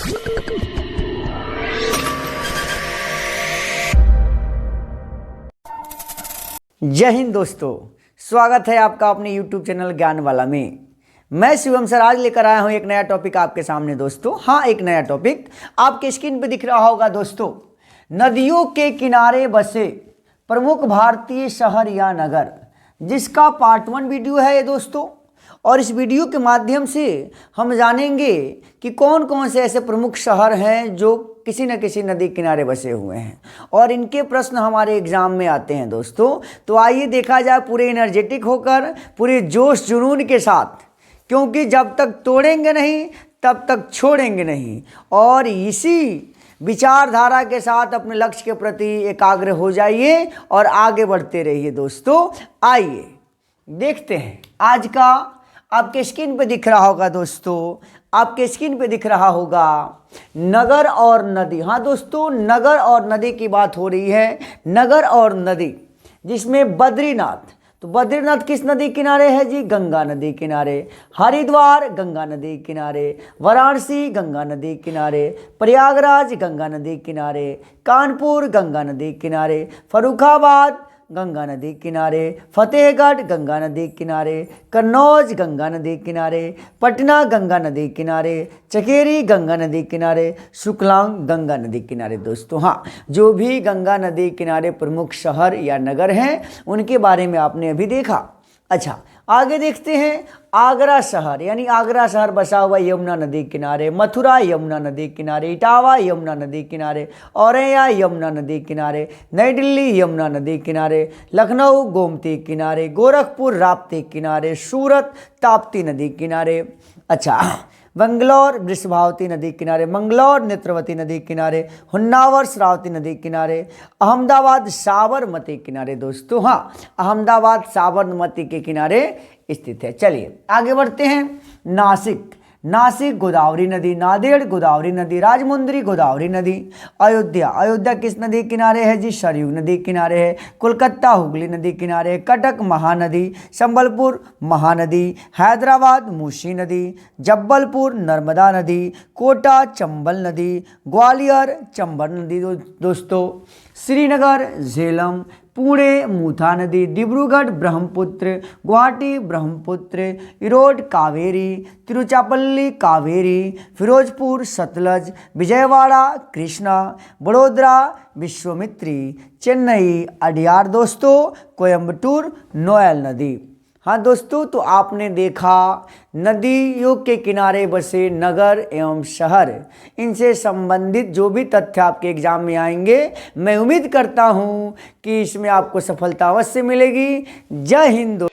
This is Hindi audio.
जय हिंद दोस्तों, स्वागत है आपका अपने YouTube चैनल ज्ञान वाला में। मैं शिवम सर आज लेकर आया हूं एक नया टॉपिक आपके सामने दोस्तों। हाँ, एक नया टॉपिक आपके स्क्रीन पे दिख रहा होगा दोस्तों। नदियों के किनारे बसे प्रमुख भारतीय शहर या नगर, जिसका पार्ट 1 वीडियो है ये दोस्तों। और इस वीडियो के माध्यम से हम जानेंगे कि कौन कौन से ऐसे प्रमुख शहर हैं जो किसी न किसी नदी किनारे बसे हुए हैं, और इनके प्रश्न हमारे एग्जाम में आते हैं दोस्तों। तो आइए देखा जाए पूरे एनर्जेटिक होकर, पूरे जोश जुनून के साथ, क्योंकि जब तक तोड़ेंगे नहीं तब तक छोड़ेंगे नहीं। और इसी विचारधारा के साथ अपने लक्ष्य के प्रति एकाग्र हो जाइए और आगे बढ़ते रहिए दोस्तों। आइए देखते हैं आज का। आपके स्क्रीन पे दिख रहा होगा दोस्तों, आपके स्क्रीन पे दिख रहा होगा नगर और नदी। हाँ दोस्तों, नगर और नदी की बात हो रही है। नगर और नदी, जिसमें बद्रीनाथ, तो बद्रीनाथ किस नदी किनारे है जी? गंगा नदी किनारे। हरिद्वार गंगा नदी किनारे। वाराणसी गंगा नदी किनारे। प्रयागराज गंगा नदी किनारे। कानपुर गंगा नदी किनारे। फर्रुखाबाद गंगा नदी किनारे। फतेहगढ़ गंगा नदी किनारे। कन्नौज गंगा नदी किनारे। पटना गंगा नदी किनारे। चकेरी गंगा नदी किनारे। सुकलांग गंगा नदी किनारे दोस्तों। हाँ, जो भी गंगा नदी किनारे प्रमुख शहर या नगर हैं उनके बारे में आपने अभी देखा। अच्छा, आगे देखते हैं। आगरा शहर, यानी आगरा शहर बसा हुआ यमुना नदी किनारे। मथुरा यमुना नदी किनारे। इटावा यमुना नदी किनारे। औरैया यमुना नदी किनारे। नई दिल्ली यमुना नदी किनारे। लखनऊ गोमती किनारे। गोरखपुर राप्ती किनारे। सूरत ताप्ती नदी किनारे। अच्छा, बंगलौर वृषभावती नदी किनारे। मंगलौर नेत्रवती नदी किनारे। हुन्नावर श्रावती नदी किनारे। अहमदाबाद साबरमती किनारे दोस्तों। हाँ, अहमदाबाद साबरमती के किनारे स्थित है। चलिए आगे बढ़ते हैं। नासिक, नासिक गोदावरी नदी। नांदेड़ गोदावरी नदी। राजमुंद्री गोदावरी नदी। अयोध्या, अयोध्या किस नदी किनारे है जी? सरयू नदी किनारे है। कोलकाता हुगली नदी किनारे। कटक महानदी। संबलपुर महानदी। हैदराबाद मूसी नदी। जब्बलपुर नर्मदा नदी। कोटा चंबल नदी। ग्वालियर चंबल नदी दोस्तों। श्रीनगर झेलम। पुणे मूथा नदी। डिब्रूगढ़ ब्रह्मपुत्र। गुवाहाटी ब्रह्मपुत्र। इरोड कावेरी। तिरुचिरापल्ली कावेरी। फिरोजपुर सतलज। विजयवाड़ा कृष्णा। बड़ोदरा विश्वामित्री। चेन्नई अडियार दोस्तों। कोयम्बटूर नोयल नदी। हाँ दोस्तों, तो आपने देखा नदियों के किनारे बसे नगर एवं शहर, इनसे संबंधित जो भी तथ्य आपके एग्जाम में आएंगे, मैं उम्मीद करता हूँ कि इसमें आपको सफलता अवश्य मिलेगी। जय हिंद।